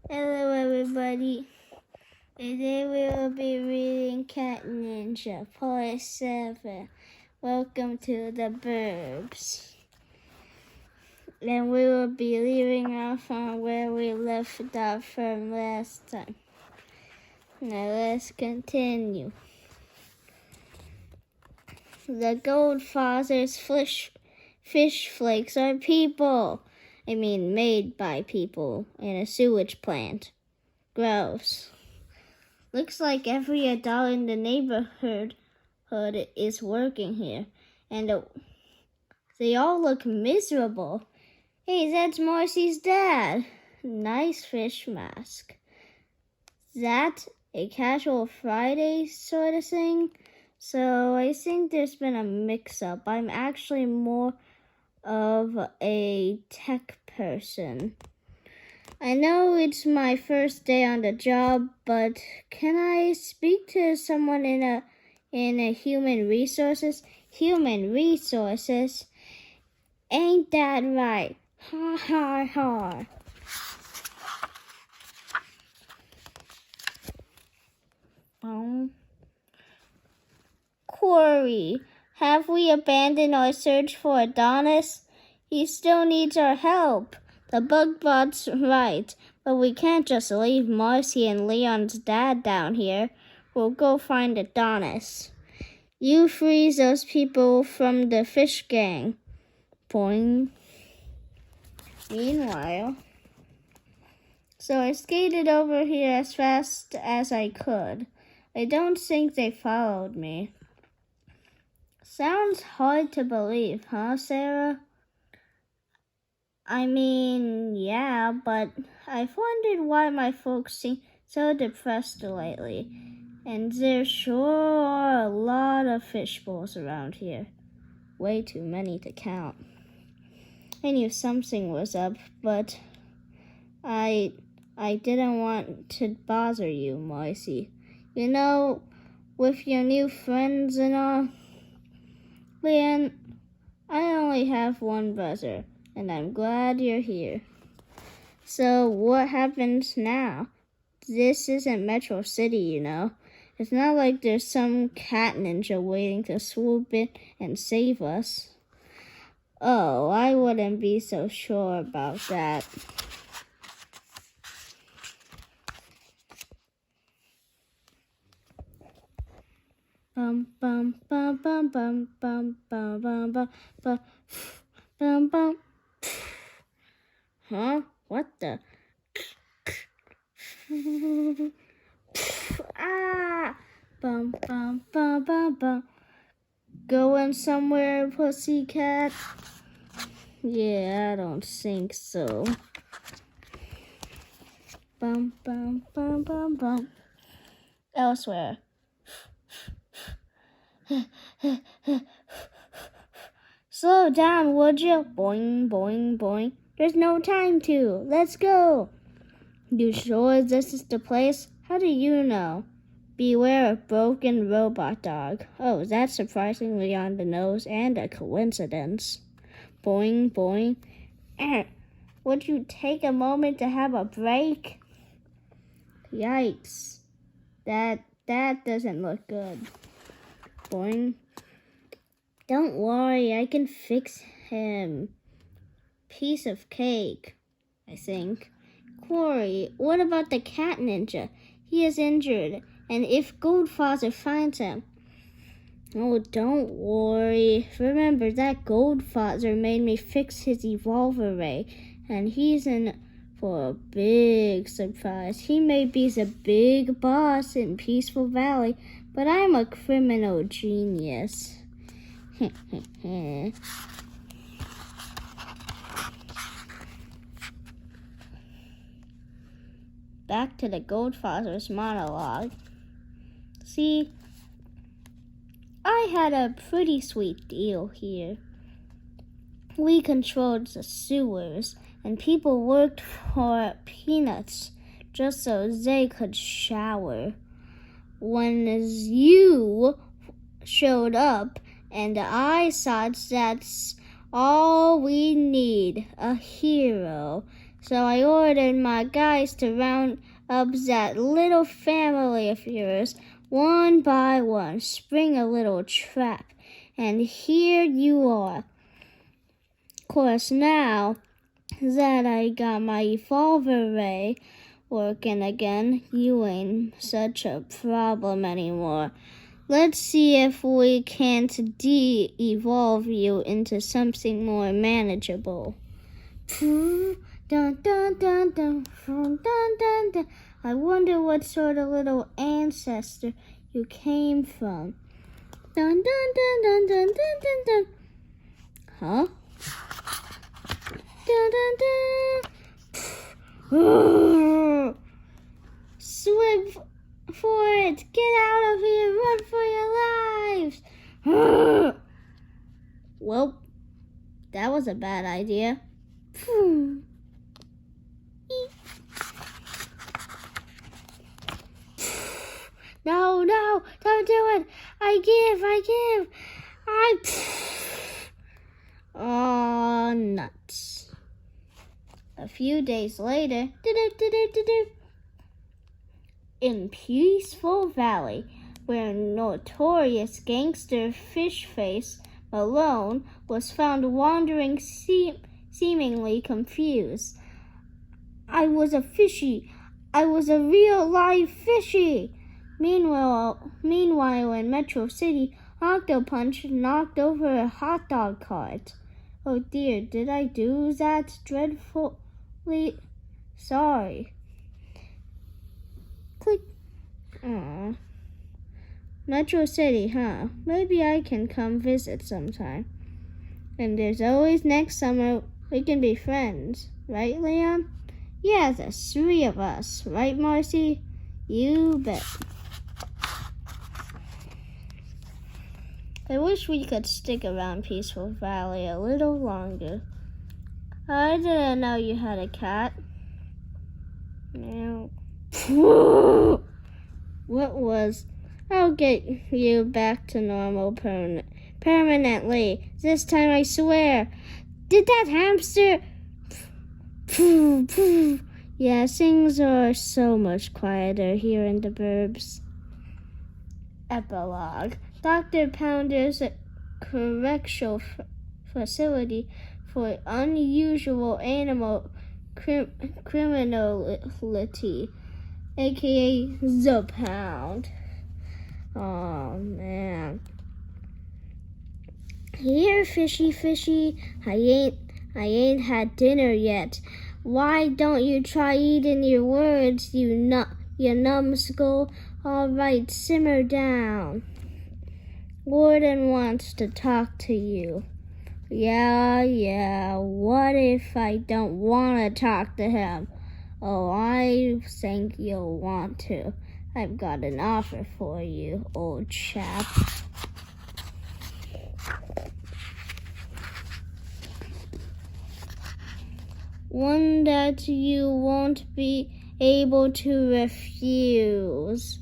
Hello everybody. Today we will be reading Cat Ninja Part 7. Welcome to the Burbs. And we will be leaving off on where we left off from last time. Now let's continue. The Goldfather's fish flakes are people. I mean, made by people in a sewage plant. Gross. Looks like every adult in the neighborhood is working here, and they all look miserable. Hey, that's Marcy's dad. Nice fish mask. That a casual Friday sort of thing? So I think there's been a mix-up. I'm actually more of a tech person. I know it's my first day on the job, but can I speak to someone in a human resources? Human resources? Ain't that right? Ha ha ha. Corey, have we abandoned our search for Adonis? He still needs our help. The bug bot's right, but we can't just leave Marcy and Leon's dad down here. We'll go find Adonis. You freeze those people from the fish gang. Boing. Meanwhile, so I skated over here as fast as I could. I don't think they followed me. Sounds hard to believe, huh, Sarah? I mean, yeah, but I've wondered why my folks seem so depressed lately. And there sure are a lot of fish bowls around here. Way too many to count. I knew something was up, but I didn't want to bother you, Marcy. You know, with your new friends and all. Leon, I only have one brother, and I'm glad you're here. So what happens now? This isn't Metro City, you know. It's not like there's some cat ninja waiting to swoop in and save us. Oh, I wouldn't be so sure about that. Bum bum bum bum bum bum bum bum bum bum bum bum. Huh? What the? Ah! Bum bum bum bum bum. Going somewhere, pussycat? Yeah, I don't think so. Bum bum bum bum bum. Elsewhere. Slow down, would you? Boing, boing, boing. There's no time to. Let's go. You sure this is the place? How do you know? Beware of broken robot dog. Oh, that's surprisingly on the nose and a coincidence. Boing, boing. Would you take a moment to have a break? Yikes. That doesn't look good. Boing. Don't worry, I can fix him. Piece of cake, I think. Corey, what about the cat ninja? He is injured, and if Goldfather finds him... Oh, don't worry. Remember, that Goldfather made me fix his evolver ray, and he's in for a big surprise. He may be the big boss in Peaceful Valley, but I'm a criminal genius. Back to the Goldfather's monologue. See, I had a pretty sweet deal here. We controlled the sewers, and people worked for peanuts just so they could shower. When you showed up, and I thought that's all we need, a hero. So I ordered my guys to round up that little family of yours one by one, spring a little trap, and here you are. Of course, now that I got my evolver ray working again, you ain't such a problem anymore. Let's see if we can't de-evolve you into something more manageable. Dun, dun, dun, dun, dun, dun, dun, dun. I wonder what sort of little ancestor you came from. Dun, dun, dun, dun, dun, dun, dun, dun. Huh? Dun, dun, dun. Swim for it! Get out of here! Run for your lives! Well, that was a bad idea. No, don't do it! I give! Oh, nuts. A few days later, in Peaceful Valley, where notorious gangster Fishface Malone was found wandering seemingly confused. I was a real live fishy. Meanwhile, in Metro City, Octopunch knocked over a hot dog cart. Oh dear, did I do that dreadfully? Sorry. Click. Aww. Metro City, huh? Maybe I can come visit sometime. And there's always next summer. We can be friends. Right, Leon? Yeah, there's 3 of us. Right, Marcy? You bet. I wish we could stick around Peaceful Valley a little longer. I didn't know you had a cat. Meow. What was... I'll get you back to normal permanently. This time I swear. Did that hamster... Yeah, things are so much quieter here in the burbs. Epilogue. Dr. Pounder's correctional facility for unusual animal criminality, aka the Pound. Oh man. Here, fishy, I ain't had dinner yet. Why don't you try eating your words, you numbskull? All right, simmer down. Warden wants to talk to you. Yeah, what if I don't want to talk to him? Oh, I think you'll want to. I've got an offer for you, old chap. One that you won't be able to refuse.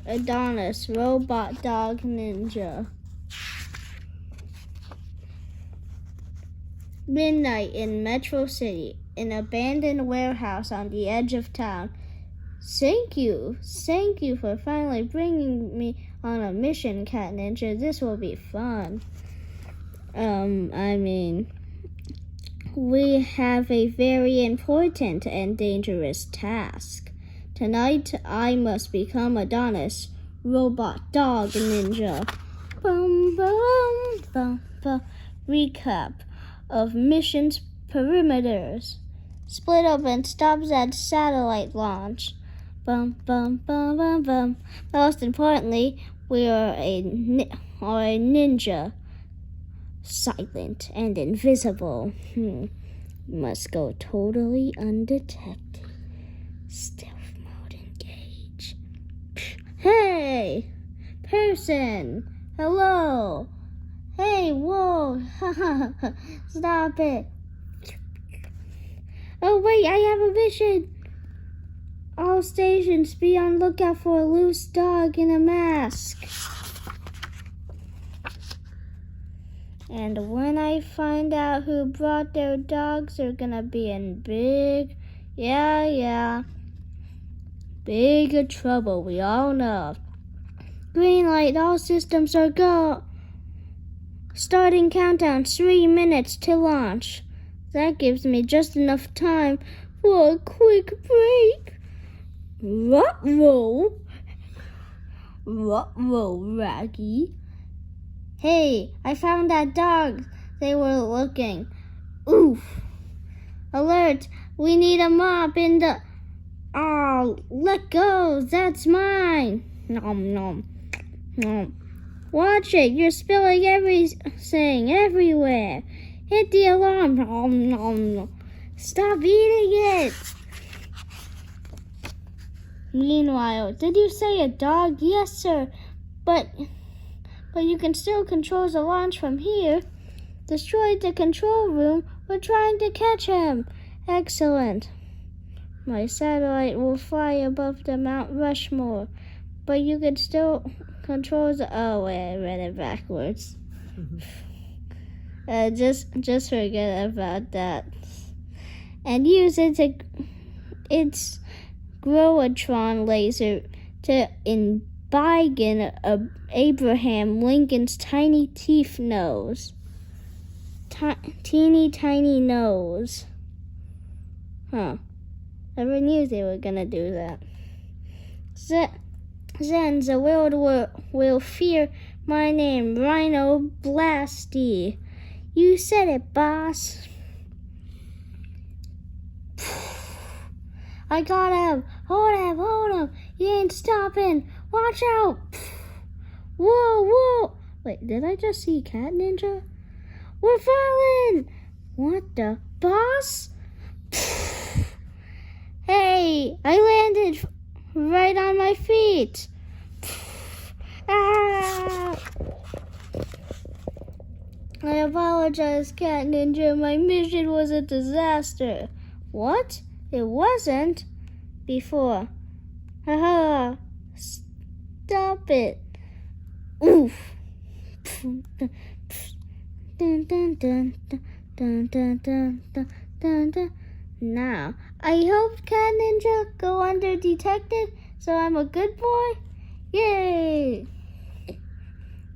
Adonis, robot dog ninja. Midnight in Metro City, an abandoned warehouse on the edge of town. Thank you for finally bringing me on a mission, Cat Ninja. This will be fun. We have a very important and dangerous task. Tonight, I must become Adonis, robot dog ninja. Recap of missions perimeters. Split up and stop that satellite launch. Most importantly, we are a ninja. Silent and invisible. Must go totally undetected. Stealth mode engage. Hey! Person! Hello! Hey, whoa! Stop it! Oh wait, I have a mission! All stations be on lookout for a loose dog in a mask. And when I find out who brought their dogs, they're gonna be in big trouble, we all know. Green light, all systems are go. Starting countdown, 3 minutes to launch. That gives me just enough time for a quick break. Ruh-roh, Raggy. Hey, I found that dog they were looking. Oof. Alert, we need a mop in the... Oh, let go, that's mine. Nom, nom, nom. Watch it, you're spilling everything everywhere. Hit the alarm. Nom, nom, nom. Stop eating it. Meanwhile, did you say a dog? Yes, sir. But you can still control the launch from here. Destroyed the control room. We're trying to catch him. Excellent. My satellite will fly above the Mount Rushmore, but you can still control the... Oh, wait, I read it backwards. Just forget about that. And use its Growatron laser to embiggen Abraham Lincoln's tiny teeth nose. Teeny tiny nose. Huh. Never knew they were gonna do that. Then the world will fear my name, Rhino Blasty. You said it, boss. I got him. Hold him. You ain't stopping. Watch out. Whoa. Wait, did I just see Cat Ninja? We're falling. What the? Boss? Hey, I landed right on my feet. Ah! I apologize, Cat Ninja. My mission was a disaster. What? It wasn't? Before. Haha. Stop it. Oof. Dun, dun, dun, dun, dun, dun, dun, dun, dun. Now, I hope Cat Ninja go undetected, so I'm a good boy. Yay!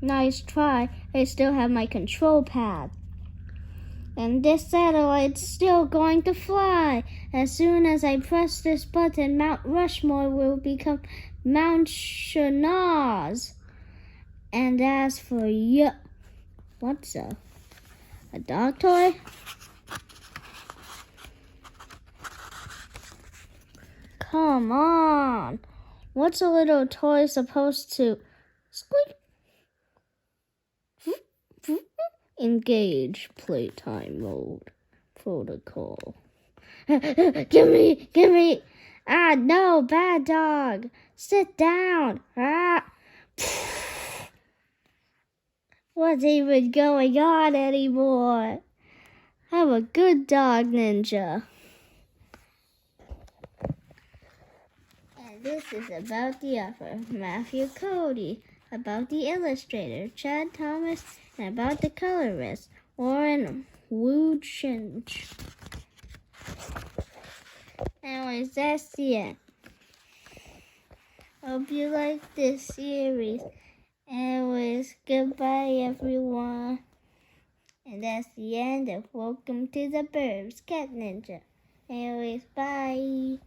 Nice try. I still have my control pad. And this satellite's still going to fly. As soon as I press this button, Mount Rushmore will become Mount Shanaz. And as for you... What's a dog toy? Come on. What's a little toy supposed to... Squeak. Engage playtime mode protocol. Give me. Ah, no, bad dog. Sit down. Ah. What's even going on anymore? I'm a good dog ninja. And this is about the author, Matthew Cody, about the illustrator, Chad Thomas, and about the colorist, Warren Wuchinch. Anyways, that's the end. Hope you like this series. Anyways, goodbye everyone. And that's the end of Welcome to the Burbs, Cat Ninja. Anyways, bye.